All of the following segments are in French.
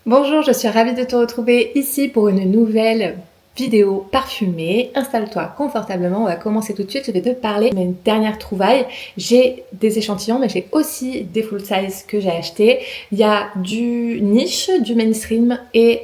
Bonjour, je suis ravie de te retrouver ici pour une nouvelle vidéo parfumée. Installe-toi confortablement, on va commencer tout de suite. Je vais te parler d'une dernière trouvaille. J'ai des échantillons, mais j'ai aussi des full size que j'ai achetés. Il y a du niche, du mainstream et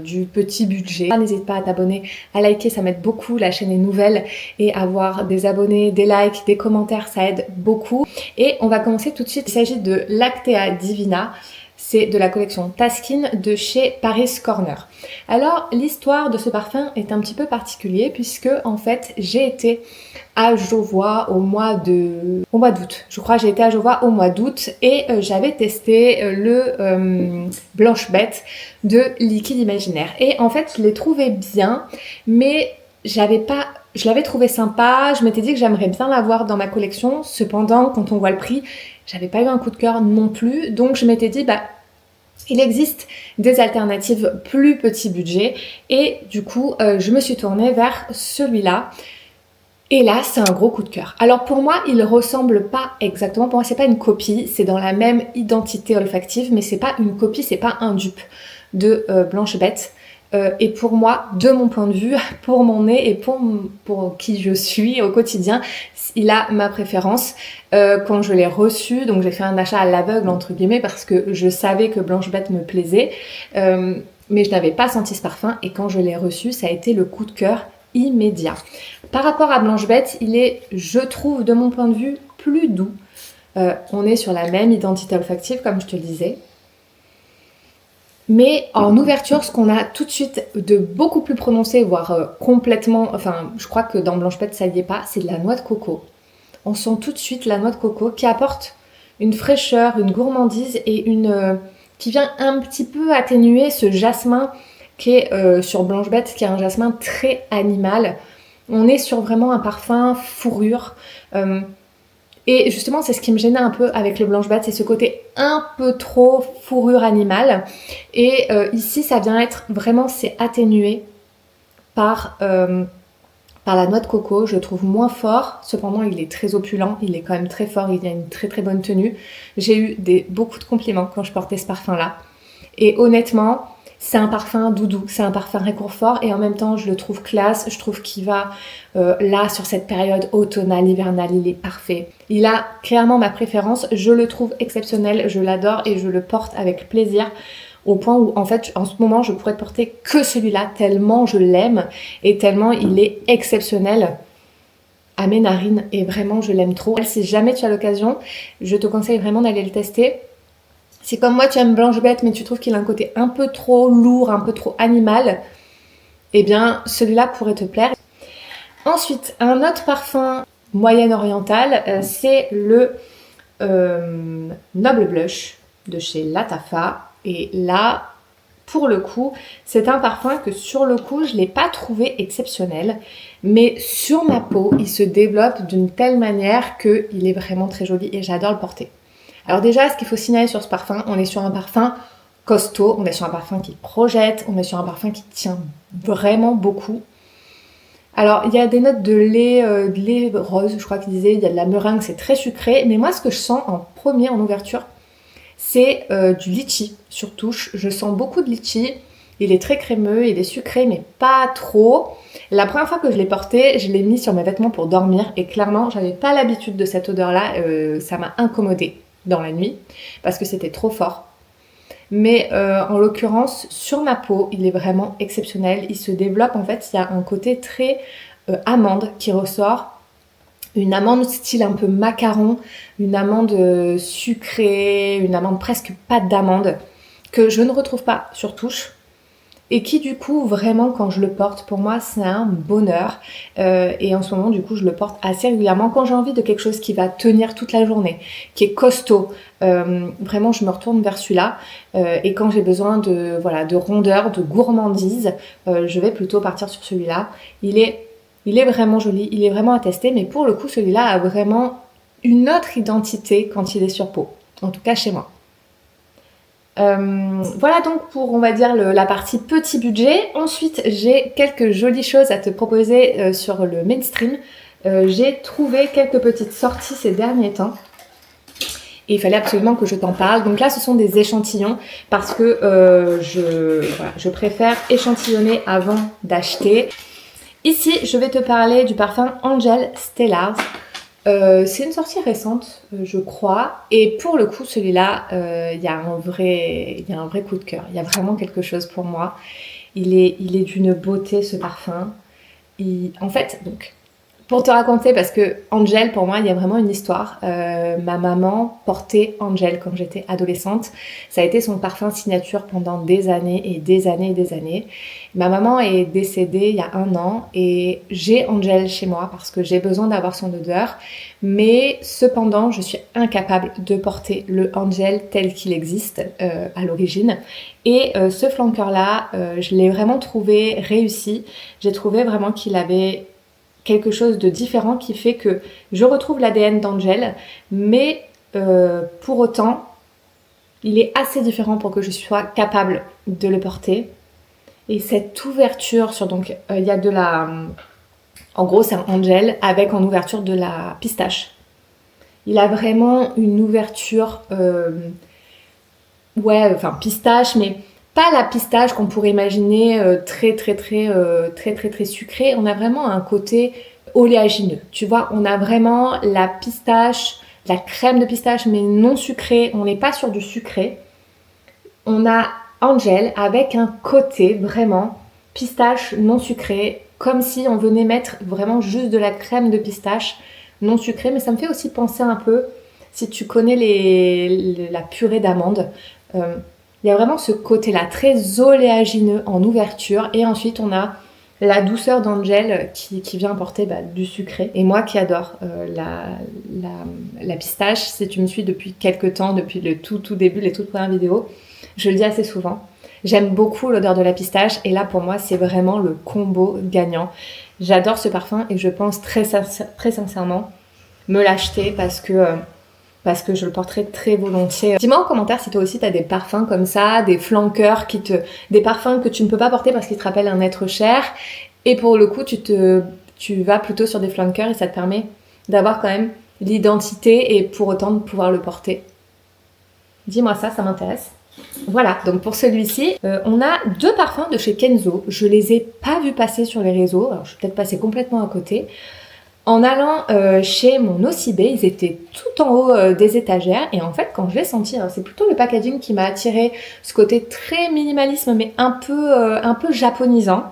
du petit budget. N'hésite pas à t'abonner, à liker, ça m'aide beaucoup. La chaîne est nouvelle et avoir des abonnés, des likes, des commentaires, ça aide beaucoup. Et on va commencer tout de suite. Il s'agit de l'Actea Divina. C'est de la collection Taskin de chez Paris Corner. Alors, l'histoire de ce parfum est un petit peu particulier puisque, en fait, j'ai été à Jovois au mois d'août. Je crois que j'ai été à Jovois au mois d'août et j'avais testé le Blanche Bête de Liquide Imaginaire. Et en fait, je l'ai trouvé bien, mais je l'avais trouvé sympa. Je m'étais dit que j'aimerais bien l'avoir dans ma collection. Cependant, quand on voit le prix, j'avais pas eu un coup de cœur non plus. Donc, je m'étais dit, il existe des alternatives plus petit budget et du coup je me suis tournée vers celui-là et là c'est un gros coup de cœur. Alors pour moi il ressemble pas exactement, pour moi c'est pas une copie, c'est dans la même identité olfactive mais c'est pas une copie, c'est pas un dupe de Blanche Bête. Et pour moi, de mon point de vue, pour mon nez et pour qui je suis au quotidien, il a ma préférence. Quand je l'ai reçu, donc j'ai fait un achat à l'aveugle entre guillemets parce que je savais que Blanche Bête me plaisait, mais je n'avais pas senti ce parfum et quand je l'ai reçu, ça a été le coup de cœur immédiat. Par rapport à Blanche Bête, il est, je trouve, de mon point de vue, plus doux. On est sur la même identité olfactive comme je te le disais. Mais en ouverture, ce qu'on a tout de suite de beaucoup plus prononcé, voire complètement, enfin je crois que dans Blanche Bête ça y est pas, c'est de la noix de coco. On sent tout de suite la noix de coco qui apporte une fraîcheur, une gourmandise et qui vient un petit peu atténuer ce jasmin qui est sur Blanche Bête, qui est un jasmin très animal. On est sur vraiment un parfum fourrure. Et justement, c'est ce qui me gênait un peu avec le Blanche Bête, c'est ce côté un peu trop fourrure animale. Et ici, ça vient être vraiment, c'est atténué par la noix de coco. Je le trouve moins fort. Cependant, il est très opulent, il est quand même très fort, il a une très très bonne tenue. J'ai eu beaucoup de compliments quand je portais ce parfum-là. Et honnêtement, c'est un parfum doudou, c'est un parfum réconfort et en même temps je le trouve classe, je trouve qu'il va là sur cette période automnale, hivernale, il est parfait. Il a clairement ma préférence, je le trouve exceptionnel, je l'adore et je le porte avec plaisir au point où en fait en ce moment je pourrais porter que celui-là tellement je l'aime et tellement il est exceptionnel à mes narines et vraiment je l'aime trop. Si jamais tu as l'occasion, je te conseille vraiment d'aller le tester. Si comme moi tu aimes Blanche Bête mais tu trouves qu'il a un côté un peu trop lourd, un peu trop animal, eh bien celui-là pourrait te plaire. Ensuite, un autre parfum moyen-oriental, c'est le Noble Blush de chez Latafa. Et là, pour le coup, c'est un parfum que sur le coup, je ne l'ai pas trouvé exceptionnel. Mais sur ma peau, il se développe d'une telle manière qu'il est vraiment très joli et j'adore le porter. Alors déjà, ce qu'il faut signaler sur ce parfum, on est sur un parfum costaud, on est sur un parfum qui projette, on est sur un parfum qui tient vraiment beaucoup. Alors, il y a des notes de lait rose, je crois qu'il disait, il y a de la meringue, c'est très sucré. Mais moi, ce que je sens en premier, en ouverture, c'est du litchi sur touche. Je sens beaucoup de litchi. Il est très crémeux, il est sucré, mais pas trop. La première fois que je l'ai porté, je l'ai mis sur mes vêtements pour dormir. Et clairement, j'avais pas l'habitude de cette odeur-là. Ça m'a incommodée dans la nuit parce que c'était trop fort. Mais en l'occurrence, sur ma peau, il est vraiment exceptionnel. Il se développe, en fait, il y a un côté très amande qui ressort. Une amande style un peu macaron, une amande sucrée, une amande presque pâte d'amande, que je ne retrouve pas sur touche. Et qui du coup vraiment quand je le porte, pour moi c'est un bonheur et en ce moment du coup je le porte assez régulièrement quand j'ai envie de quelque chose qui va tenir toute la journée, qui est costaud, vraiment je me retourne vers celui-là et quand j'ai besoin de rondeur, de gourmandise, je vais plutôt partir sur celui-là. Il est vraiment joli, il est vraiment à tester, mais pour le coup celui-là a vraiment une autre identité quand il est sur peau, en tout cas chez moi. Voilà donc pour on va dire la partie petit budget. Ensuite j'ai quelques jolies choses à te proposer sur le mainstream. J'ai trouvé quelques petites sorties ces derniers temps et il fallait absolument que je t'en parle. Donc là, ce sont des échantillons parce que je préfère échantillonner avant d'acheter. Ici, je vais te parler du parfum Angel Stellars. C'est une sortie récente, je crois. Et pour le coup, celui-là, il y a un vrai coup de cœur. Il y a vraiment quelque chose pour moi. Il est d'une beauté, ce parfum. En fait, donc, pour te raconter, parce que Angel, pour moi, il y a vraiment une histoire. Ma maman portait Angel quand j'étais adolescente. Ça a été son parfum signature pendant des années et des années et des années. Ma maman est décédée il y a 1 an et j'ai Angel chez moi parce que j'ai besoin d'avoir son odeur. Mais cependant, je suis incapable de porter le Angel tel qu'il existe à l'origine. Et ce flanqueur-là, je l'ai vraiment trouvé réussi. J'ai trouvé vraiment qu'il avait quelque chose de différent qui fait que je retrouve l'ADN d'Angel, mais pour autant, il est assez différent pour que je sois capable de le porter. Et cette ouverture sur, donc, il y a de la... En gros, c'est un Angel avec en ouverture de la pistache. Il a vraiment une ouverture, pistache, mais pas la pistache qu'on pourrait imaginer très sucrée. On a vraiment un côté oléagineux. Tu vois, on a vraiment la pistache, la crème de pistache, mais non sucrée. On n'est pas sur du sucré. On a Angel avec un côté vraiment pistache non sucré, comme si on venait mettre vraiment juste de la crème de pistache non sucrée. Mais ça me fait aussi penser un peu, si tu connais la purée d'amande, il y a vraiment ce côté-là, très oléagineux en ouverture. Et ensuite, on a la douceur d'Angel qui vient apporter du sucré. Et moi qui adore la pistache, si tu me suis depuis quelques temps, depuis le tout début, les toutes premières vidéos, je le dis assez souvent. J'aime beaucoup l'odeur de la pistache. Et là, pour moi, c'est vraiment le combo gagnant. J'adore ce parfum et je pense très sincèrement me l'acheter parce que je le porterai très volontiers. Dis-moi en commentaire si toi aussi tu as des parfums comme ça, des flanqueurs des parfums que tu ne peux pas porter parce qu'ils te rappellent un être cher. Et pour le coup, tu vas plutôt sur des flanqueurs et ça te permet d'avoir quand même l'identité et pour autant de pouvoir le porter. Dis-moi ça m'intéresse. Voilà, donc pour celui-ci, on a 2 parfums de chez Kenzo. Je les ai pas vus passer sur les réseaux, alors je suis peut-être passée complètement à côté. En allant chez mon Nocibé, ils étaient tout en haut des étagères et en fait quand je l'ai senti, c'est plutôt le packaging qui m'a attiré, ce côté très minimalisme mais un peu japonisant.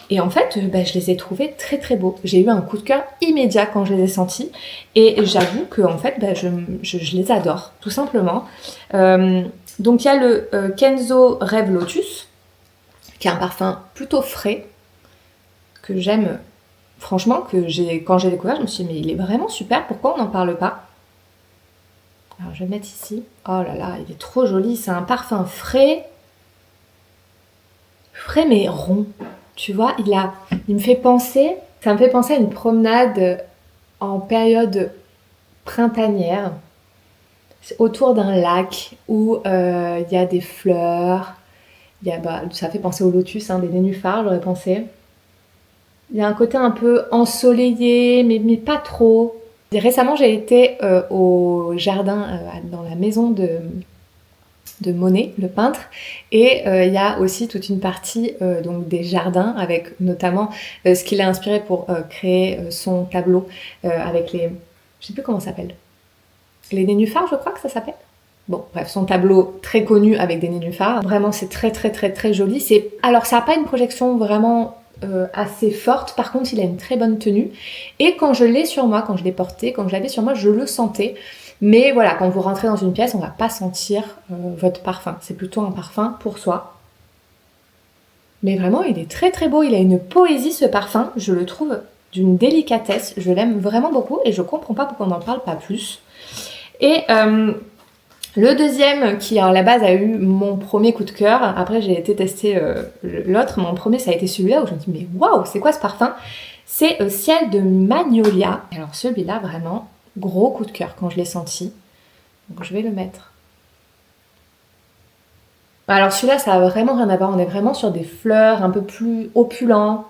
Et en fait, je les ai trouvés très beaux. J'ai eu un coup de cœur immédiat quand je les ai sentis et j'avoue que en fait, je les adore tout simplement. Donc il y a le Kenzo Rêve Lotus qui est un parfum plutôt frais que j'aime. Franchement, quand j'ai découvert, je me suis dit, mais il est vraiment super, pourquoi on n'en parle pas? Alors, je vais le mettre ici. Oh là là, il est trop joli. C'est un parfum frais mais rond. Tu vois, il me fait penser, ça me fait penser à une promenade en période printanière, autour d'un lac où il y a des fleurs. Ça fait penser au lotus, des nénuphars, j'aurais pensé. Il y a un côté un peu ensoleillé, mais pas trop. Et récemment, j'ai été au jardin, dans la maison de Monet, le peintre. Et il y a aussi toute une partie donc des jardins, avec notamment ce qu'il a inspiré pour créer son tableau avec les... Je sais plus comment ça s'appelle. Les nénuphars, je crois que ça s'appelle. Bon, bref, son tableau très connu avec des nénuphars. Vraiment, c'est très joli. Alors, ça n'a pas une projection vraiment... assez forte, par contre il a une très bonne tenue et quand je l'ai sur moi, quand je l'ai porté, quand je l'avais sur moi, je le sentais, mais voilà, quand vous rentrez dans une pièce, on va pas sentir votre parfum, c'est plutôt un parfum pour soi, mais vraiment il est très beau, il a une poésie ce parfum, je le trouve d'une délicatesse, je l'aime vraiment beaucoup et je comprends pas pourquoi on n'en parle pas plus. Et le deuxième qui à la base a eu mon premier coup de cœur, après j'ai été tester l'autre, mon premier ça a été celui-là où je me dis mais waouh, c'est quoi ce parfum? C'est Ciel de Magnolia. Alors celui-là vraiment gros coup de cœur quand je l'ai senti, donc je vais le mettre. Alors celui-là ça a vraiment rien à voir, on est vraiment sur des fleurs un peu plus opulents,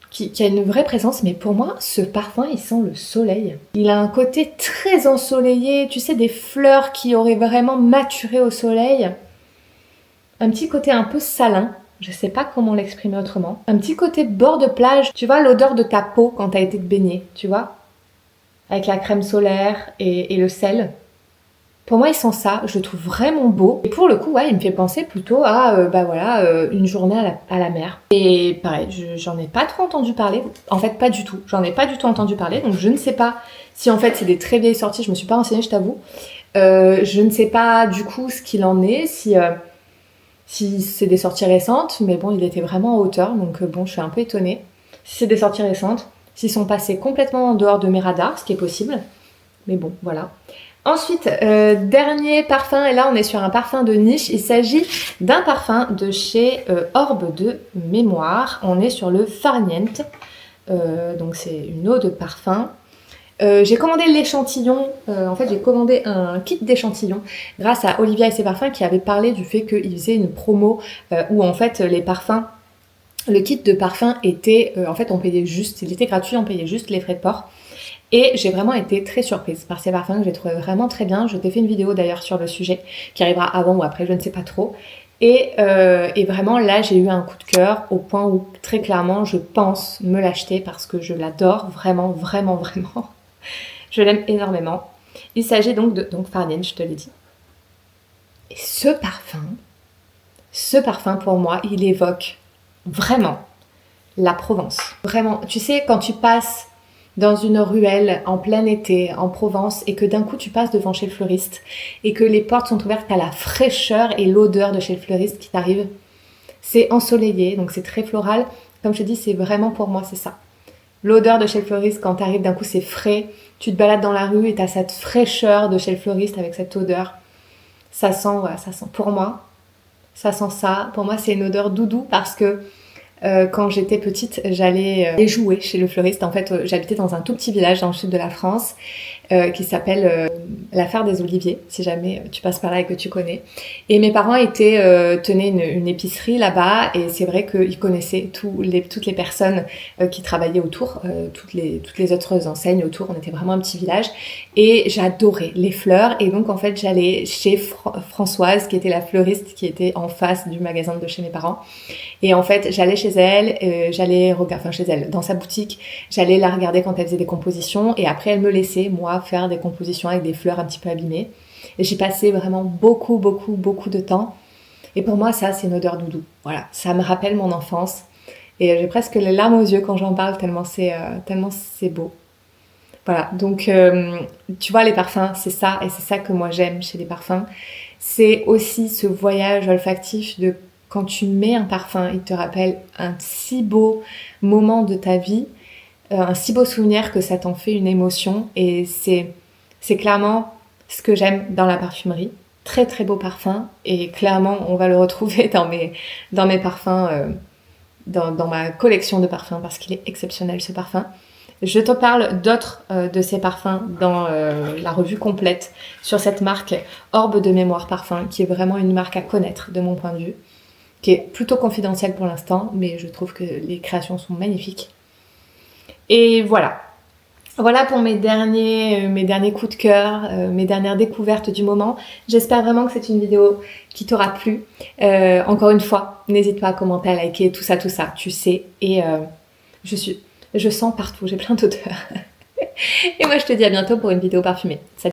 qui a une vraie présence, mais pour moi, ce parfum, il sent le soleil. Il a un côté très ensoleillé, tu sais, des fleurs qui auraient vraiment maturé au soleil. Un petit côté un peu salin, je sais pas comment l'exprimer autrement. Un petit côté bord de plage, tu vois, l'odeur de ta peau quand t'as été te baigner, tu vois, avec la crème solaire et le sel. Pour moi, il sent ça, je le trouve vraiment beau. Et pour le coup, ouais, il me fait penser plutôt à, une journée à la mer. Et pareil, j'en ai pas trop entendu parler. En fait, pas du tout. J'en ai pas du tout entendu parler, donc je ne sais pas si en fait c'est des très vieilles sorties. Je me suis pas renseignée, je t'avoue. Je ne sais pas du coup ce qu'il en est, si c'est des sorties récentes, mais bon, il était vraiment en hauteur, donc bon, je suis un peu étonnée. Si c'est des sorties récentes, s'ils sont passés complètement en dehors de mes radars, ce qui est possible. Mais bon, voilà. Ensuite, dernier parfum, et là on est sur un parfum de niche. Il s'agit d'un parfum de chez Orbe de Mémoire. On est sur le Farniente, donc c'est une eau de parfum. J'ai commandé l'échantillon, en fait j'ai commandé un kit d'échantillon grâce à Olivia et ses parfums qui avait parlé du fait qu'il faisait une promo où en fait les parfums, le kit de parfum était, en fait on payait juste, il était gratuit, on payait juste les frais de port. Et j'ai vraiment été très surprise par ces parfums que j'ai trouvé vraiment très bien. Je t'ai fait une vidéo d'ailleurs sur le sujet qui arrivera avant ou après, je ne sais pas trop. Et vraiment là j'ai eu un coup de cœur au point où très clairement je pense me l'acheter parce que je l'adore vraiment, vraiment, vraiment. Je l'aime énormément. Il s'agit donc de Farniente, je te l'ai dit. Et ce parfum pour moi, il évoque vraiment la Provence. Vraiment, tu sais, quand tu passes dans une ruelle en plein été en Provence et que d'un coup tu passes devant chez le fleuriste et que les portes sont ouvertes, t'as la fraîcheur et l'odeur de chez le fleuriste qui t'arrive. C'est ensoleillé, donc c'est très floral. Comme je te dis, c'est vraiment pour moi, c'est ça. L'odeur de chez le fleuriste, quand t'arrives d'un coup c'est frais, tu te balades dans la rue et t'as cette fraîcheur de chez le fleuriste avec cette odeur. Ça sent, voilà, ça sent pour moi. Ça sent ça. Pour moi c'est une odeur doudou parce que quand j'étais petite, j'allais jouer chez le fleuriste. En fait, j'habitais dans un tout petit village dans le sud de la France qui s'appelle la Fère des Oliviers, si jamais tu passes par là et que tu connais. Et mes parents tenaient une épicerie là-bas et c'est vrai qu'ils connaissaient toutes les personnes qui travaillaient autour, toutes les autres enseignes autour. On était vraiment un petit village et j'adorais les fleurs. Et donc, en fait, j'allais chez Françoise, qui était la fleuriste qui était en face du magasin de chez mes parents. Et en fait, j'allais chez elle, chez elle, dans sa boutique, j'allais la regarder quand elle faisait des compositions et après elle me laissait, moi, faire des compositions avec des fleurs un petit peu abîmées. Et j'ai passé vraiment beaucoup, beaucoup, beaucoup de temps. Et pour moi, ça, c'est une odeur doudou. Voilà, ça me rappelle mon enfance. Et j'ai presque les larmes aux yeux quand j'en parle, tellement c'est beau. Voilà, donc tu vois, les parfums, c'est ça, et c'est ça que moi j'aime chez les parfums. C'est aussi ce voyage olfactif de quand tu mets un parfum, il te rappelle un si beau moment de ta vie, un si beau souvenir que ça t'en fait une émotion. Et c'est clairement ce que j'aime dans la parfumerie. Très très beau parfum. Et clairement, on va le retrouver dans mes parfums, dans ma collection de parfums, parce qu'il est exceptionnel ce parfum. Je te parle d'autres de ces parfums dans la revue complète sur cette marque Orbe de Mémoire Parfum, qui est vraiment une marque à connaître de mon point de vue, qui est plutôt confidentielle pour l'instant, mais je trouve que les créations sont magnifiques. Et voilà. Voilà pour mes derniers coups de cœur, mes dernières découvertes du moment. J'espère vraiment que c'est une vidéo qui t'aura plu. Encore une fois, n'hésite pas à commenter, à liker, tout ça, tu sais. Et je sens partout, j'ai plein d'odeurs. Et moi je te dis à bientôt pour une vidéo parfumée. Salut!